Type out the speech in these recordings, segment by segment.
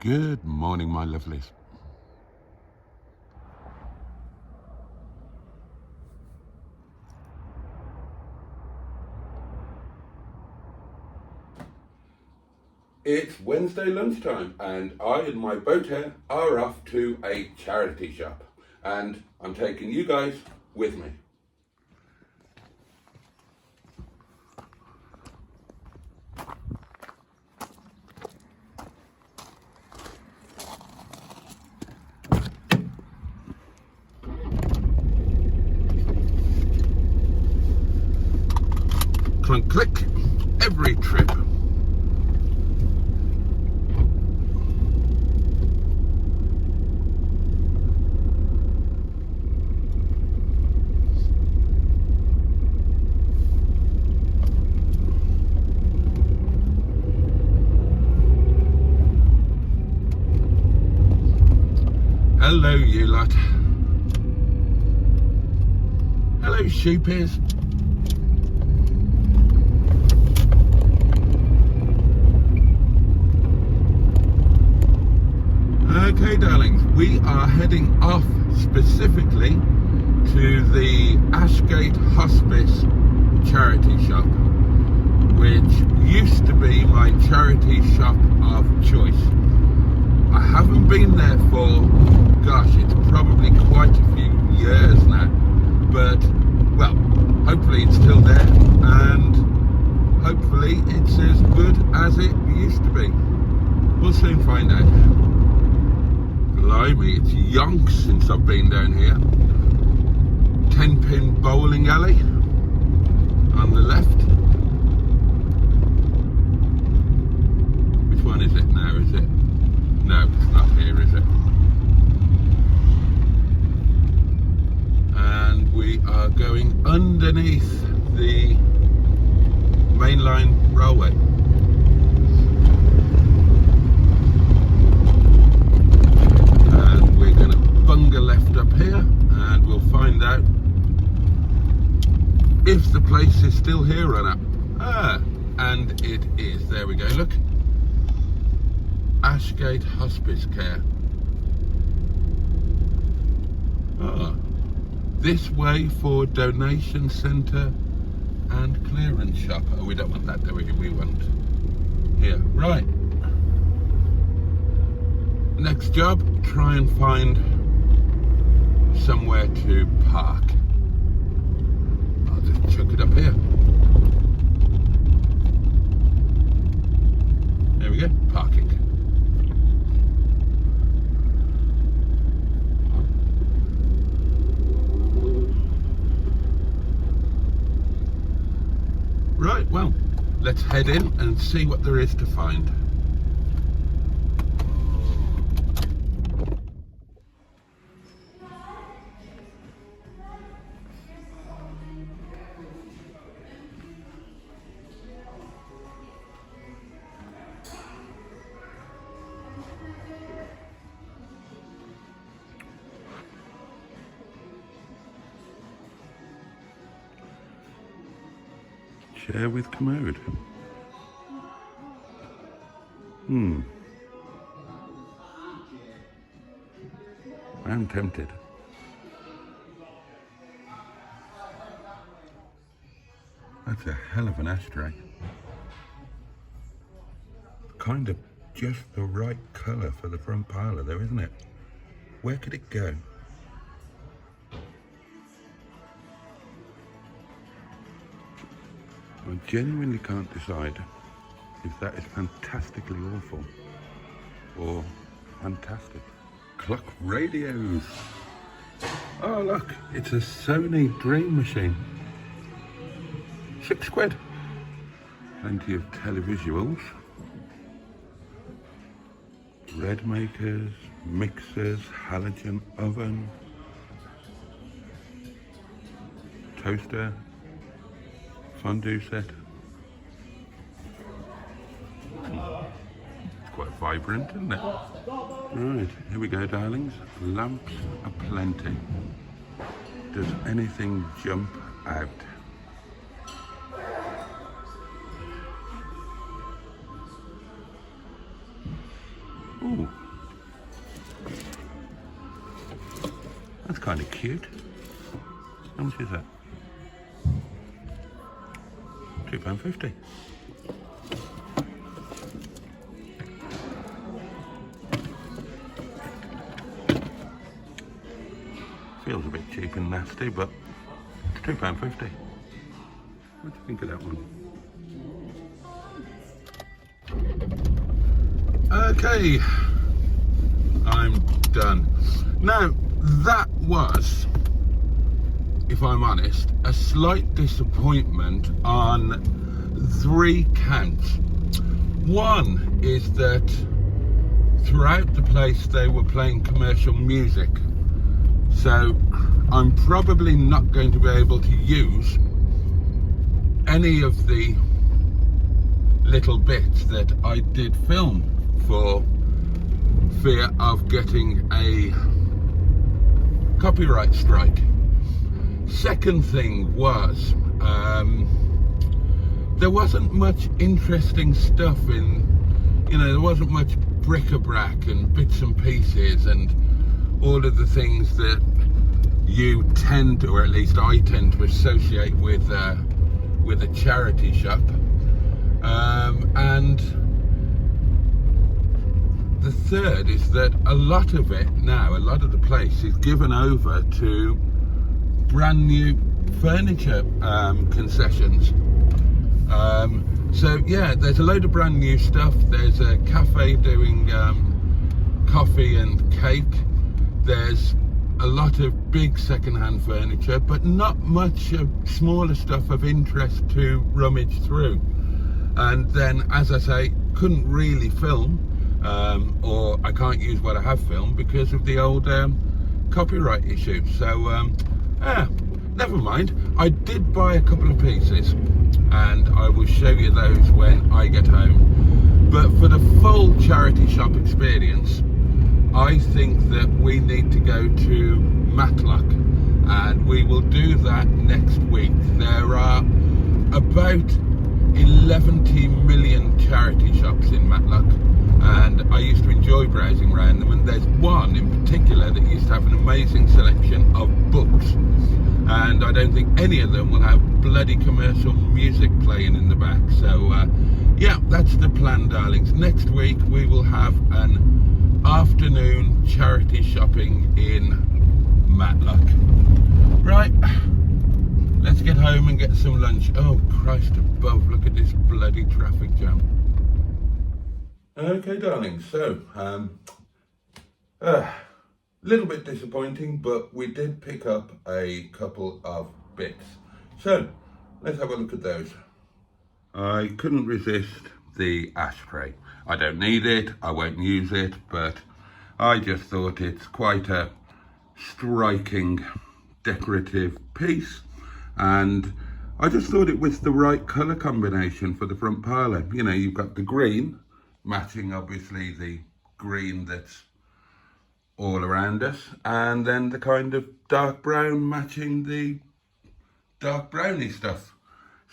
Good morning, my lovelies. It's Wednesday lunchtime and I and my Boaty are off to a charity shop and I'm taking you guys with me. Clunk click, every trip. Hello, you lot. Hello, sheepies. Okay, darlings, we are heading off specifically to the Ashgate Hospice charity shop, which used to be my charity shop of choice. I haven't been there for, gosh, it's probably quite a few years now, but, well, hopefully it's still there, and hopefully it's as good as it used to be. We'll soon find out. Blimey, it's yonks since I've been down here. 10-pin bowling alley on the left. Which one is it now, is it? No, it's not here, is it? And we are going underneath the mainline railway. And we're going to bunga left up here and we'll find out if the place is still here or not. Ah, and it is. There we go, look. Ashgate Hospice Care. Ah, this way for donation centre and clearance shop. Oh, we don't want that, do we? We want here. Right. Next job, try and find somewhere to park. I'll just chuck it up here. There we go, parking. Right, well, let's head in and see what there is to find. Chair with commode. I'm tempted. That's a hell of an ashtray. Kind of just the right colour for the front parlour though, isn't it? Where could it go? I genuinely can't decide if that is fantastically awful or fantastic. Clock radios. Oh look, it's a Sony Dream Machine. £6. Plenty of televisuals. Bread makers, mixers, halogen oven, toaster, fondue set. It's quite vibrant, isn't it? Right, here we go, darlings. Lamps aplenty. Does anything jump out? Ooh. That's kind of cute. How much is that? £2.50. Feels a bit cheap and nasty, but it's £2.50. What do you think of that one? Okay, I'm done. Now, that was, if I'm honest, a slight disappointment on 3 counts. One is that throughout the place they were playing commercial music, so I'm probably not going to be able to use any of the little bits that I did film for fear of getting a copyright strike. Second thing was, there wasn't much interesting stuff in, there wasn't much bric-a-brac and bits and pieces and all of the things that you tend to, or at least I tend to associate with a charity shop. And the third is that a lot of it now, a lot of the place is given over to brand new furniture concessions. So yeah, there's a load of brand new stuff. There's a cafe doing coffee and cake. There's a lot of big second-hand furniture, but not much of smaller stuff of interest to rummage through. And then, as I say, couldn't really film, or I can't use what I have filmed because of the old copyright issue. So never mind. I did buy a couple of pieces and I will show you those when I get home. But for the full charity shop experience, I think that we need to go to Matlock, and we will do that next week. There are about 11 million charity shops in Matlock, and I used to enjoy browsing around them, and there's one in particular that used to have an amazing selection of books, and I don't think any of them will have bloody commercial music playing in the back. So yeah, that's the plan, darlings. Next week we will have an afternoon charity shopping in Matlock. Right, let's get home and get some lunch. Oh Christ above, look at this bloody traffic jam. Okay darling, so little bit disappointing, but we did pick up a couple of bits. So let's have a look at those. I couldn't resist the ashtray. I don't need it, I won't use it, but I just thought it's quite a striking decorative piece, and I just thought it was the right colour combination for the front parlour. You've got the green matching obviously the green that's all around us, and then the kind of dark brown matching the dark browny stuff.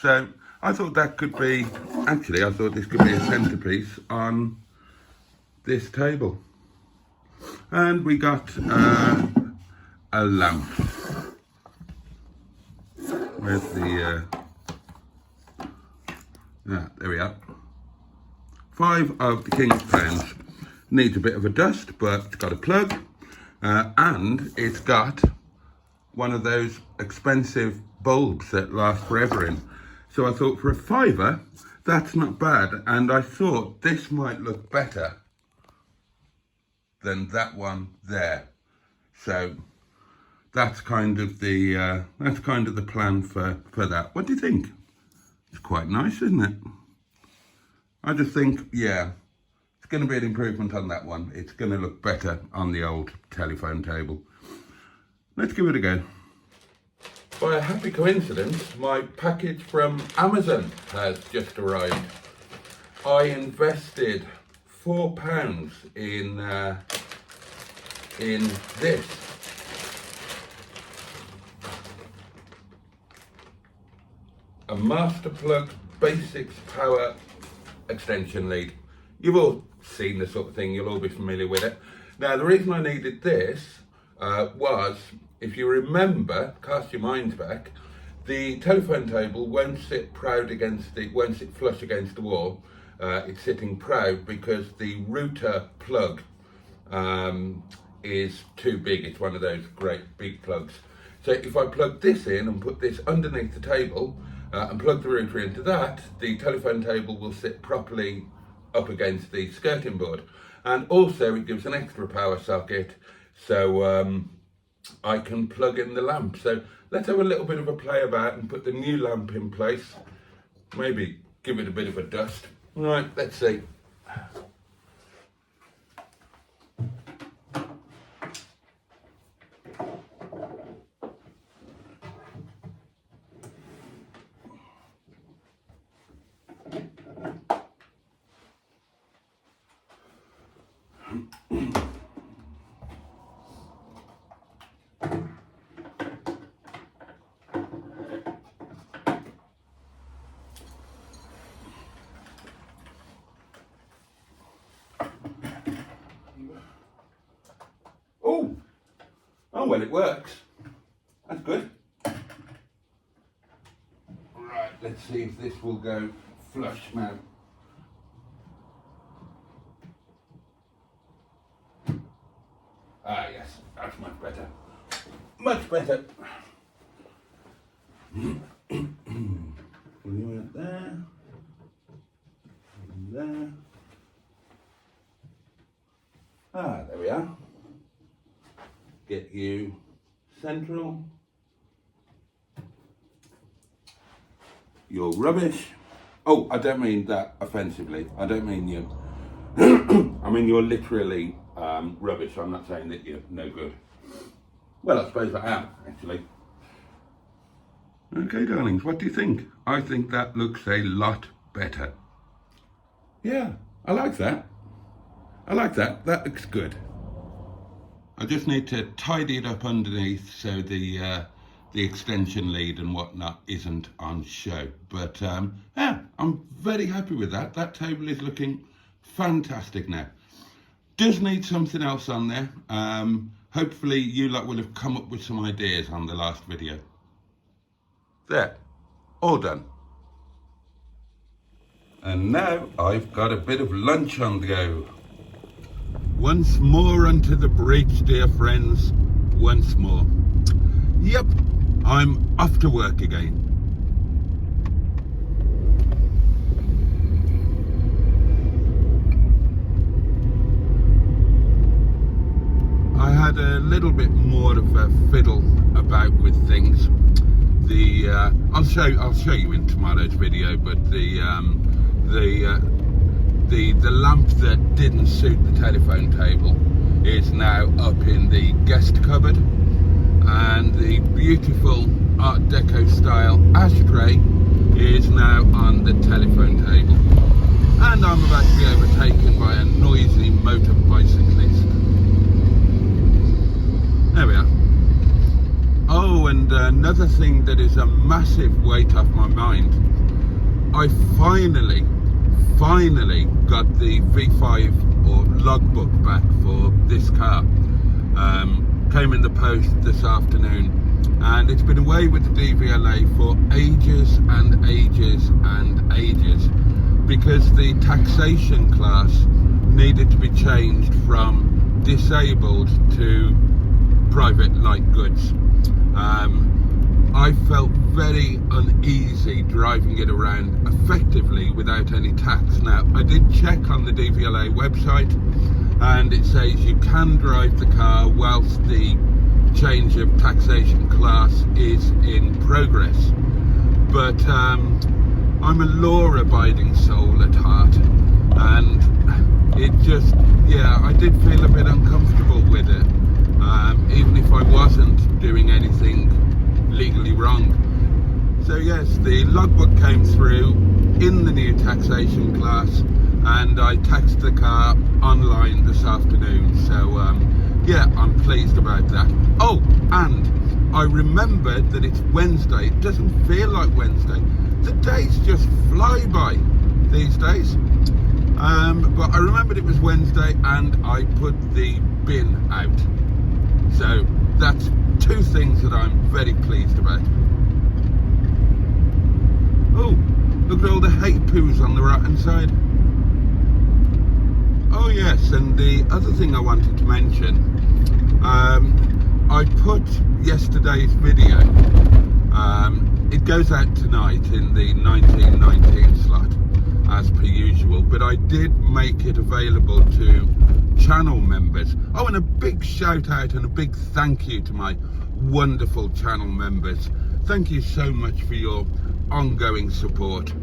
So I thought that could be, actually I thought this could be a centerpiece on this table. And we got a lamp. Where's the, there we are. 5 of the King's Crowns. Needs a bit of a dust, but it's got a plug, and it's got one of those expensive bulbs that last forever in. So I thought for a £5, that's not bad, and I thought this might look better than that one there. So that's kind of the plan for that. What do you think? It's quite nice, isn't it? I just think, yeah, it's going to be an improvement on that one. It's going to look better on the old telephone table. Let's give it a go. By a happy coincidence, my package from Amazon has just arrived. I invested £4 in this. A Master Plug Basics Power extension lead. You've all seen the sort of thing, you'll all be familiar with it. Now, the reason I needed this was, if you remember, cast your minds back, the telephone table won't sit flush against the wall. It's sitting proud because the router plug is too big. It's one of those great big plugs. So if I plug this in and put this underneath the table and plug the router into that, the telephone table will sit properly up against the skirting board. And also it gives an extra power socket, so I can plug in the lamp. So let's have a little bit of a play about and put the new lamp in place. Maybe give it a bit of a dust. Right, let's see. Oh, well, it works. That's good. Right, let's see if this will go flush now. Ah, yes, that's much better. Much better. Put you in there. And there. Ah, there we are. Get you central. Your rubbish. Oh, I don't mean that offensively. I don't mean you. I mean you're literally rubbish. I'm not saying that you're no good. Well, I suppose I am, actually. Okay, darlings, what do you think? I think that looks a lot better. Yeah, I like that. I like that. That looks good. I just need to tidy it up underneath so the extension lead and whatnot isn't on show. But yeah, I'm very happy with that. That table is looking fantastic now. Does need something else on there. Hopefully you lot will have come up with some ideas on the last video. There, all done. And now I've got a bit of lunch on the go. Once more unto the breach, dear friends, once more. Yep, I'm off to work again. I had a little bit more of a fiddle about with things. I'll show you in tomorrow's video, but the lamp that didn't suit the telephone table is now up in the guest cupboard, and the beautiful Art Deco style ashtray is now on the telephone table, and I'm about to be overtaken by a noisy motor bicyclist. There we are. Oh, and another thing that is a massive weight off my mind, I finally got the V5 or logbook back for this car. Came in the post this afternoon, and it's been away with the DVLA for ages and ages and ages because the taxation class needed to be changed from disabled to private light goods. I felt very uneasy driving it around effectively without any tax. Now, I did check on the DVLA website and it says you can drive the car whilst the change of taxation class is in progress. But I'm a law-abiding soul at heart, and it just, yeah, I did feel a bit uncomfortable with it, even if I wasn't doing anything legally wrong. So yes, the logbook came through in the new taxation class, and I taxed the car online this afternoon. So yeah, I'm pleased about that. Oh, and I remembered that it's Wednesday. It doesn't feel like Wednesday. The days just fly by these days. But I remembered it was Wednesday and I put the bin out. So that's two things that I'm very pleased about. Oh, look at all the hay poos on the right hand side. Oh yes, and the other thing I wanted to mention, I put yesterday's video, it goes out tonight in the 1919 slot as per usual, but I did make it available to channel members. Oh, and a big shout out and a big thank you to my wonderful channel members. Thank you so much for your ongoing support.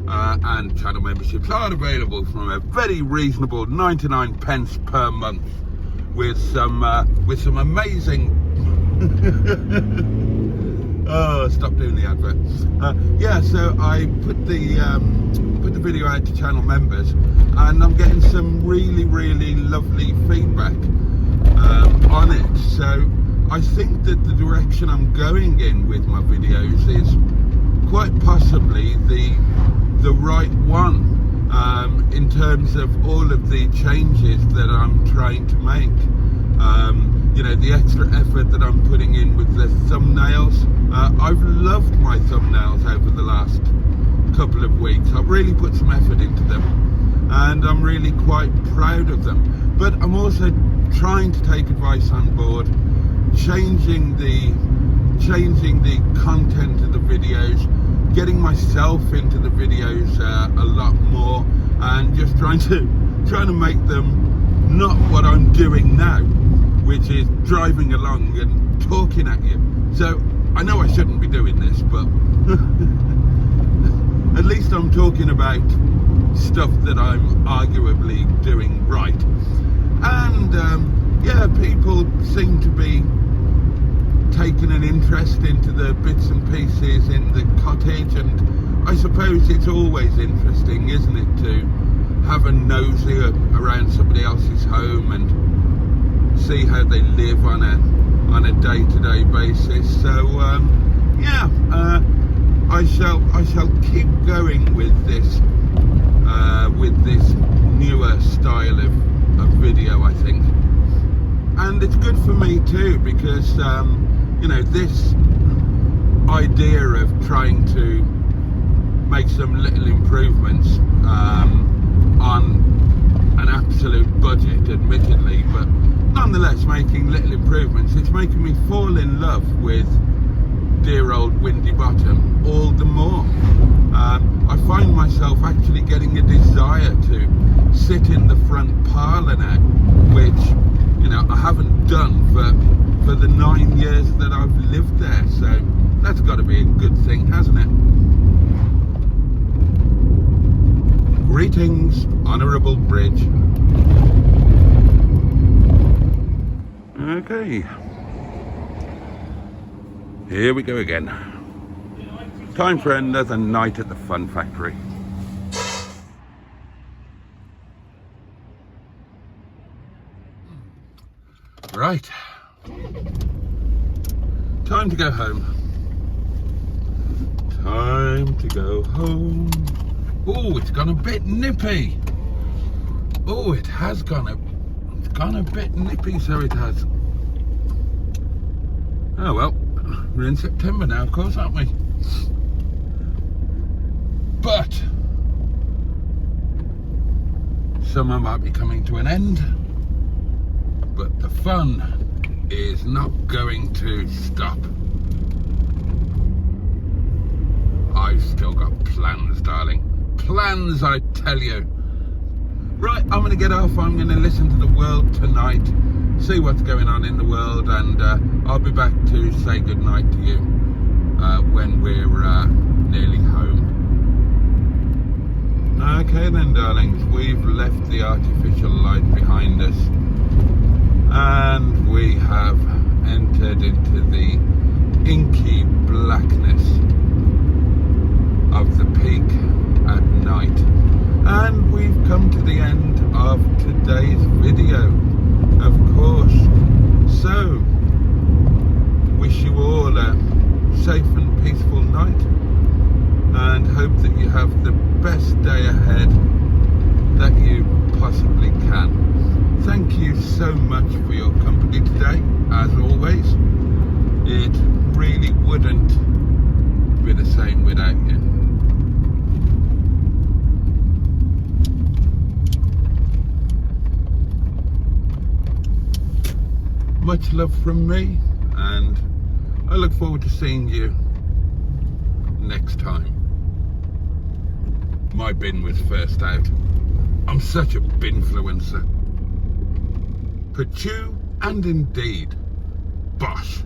And channel memberships are available from a very reasonable 99 pence per month with some amazing oh, stop doing the advert. Yeah, so I put the video out to channel members and I'm getting some really lovely feedback on it. So I think that the direction I'm going in with my videos is quite possibly the right one in terms of all of the changes that I'm trying to make. You know, the extra effort that I'm putting in with the thumbnails. I've loved my thumbnails over the last couple of weeks. I've really put some effort into them and I'm really quite proud of them. But I'm also trying to take advice on board, changing the content of the videos, getting myself into the videos a lot more, and just trying to make them not what I'm doing now, which is driving along and talking at you. So I know I shouldn't be doing this, but at least I'm talking about stuff that I'm arguably doing right. And yeah, people seem to be taking an interest into the bits and pieces in the cottage, and I suppose it's always interesting, isn't it, to have a nosy around somebody else's home and see how they live on a day-to-day basis. So yeah, I shall keep going with this newer style of video, I think, and it's good for me too, because you know, this idea of trying to make some little improvements on an absolute budget, admittedly, but nonetheless making little improvements, it's making me fall in love with dear old Windy Bottom all the more. I find myself actually getting a desire to sit in the front parlour now, which, you know, I haven't done for the 9 years that I've lived there, so that's got to be a good thing, hasn't it? Greetings, Honourable Bridge. Okay, here we go again. Time for another night at the Fun Factory. Right, time to go home. Time to go home. Oh, it's gone a bit nippy. Oh, it has gone a bit nippy, so it has. Oh well, we're in September now, of course, aren't we? But summer might be coming to an end, but the fun is not going to stop. I've still got plans, darling. Plans, I tell you. Right, I'm going to get off. I'm going to listen to the world tonight, see what's going on in the world, and I'll be back to say goodnight to you when we're nearly home. Okay then, darlings, we've left the artificial light behind us and we have entered into the inky blackness of the peak at night, and we've come to the end of today's video, of course. So wish you all a safe and peaceful night, and hope that you have the best day ahead so much for your company today, as always. It really wouldn't be the same without you. Much love from me, and I look forward to seeing you next time. My bin was first out. I'm such a binfluencer. Purtue and indeed, bosh.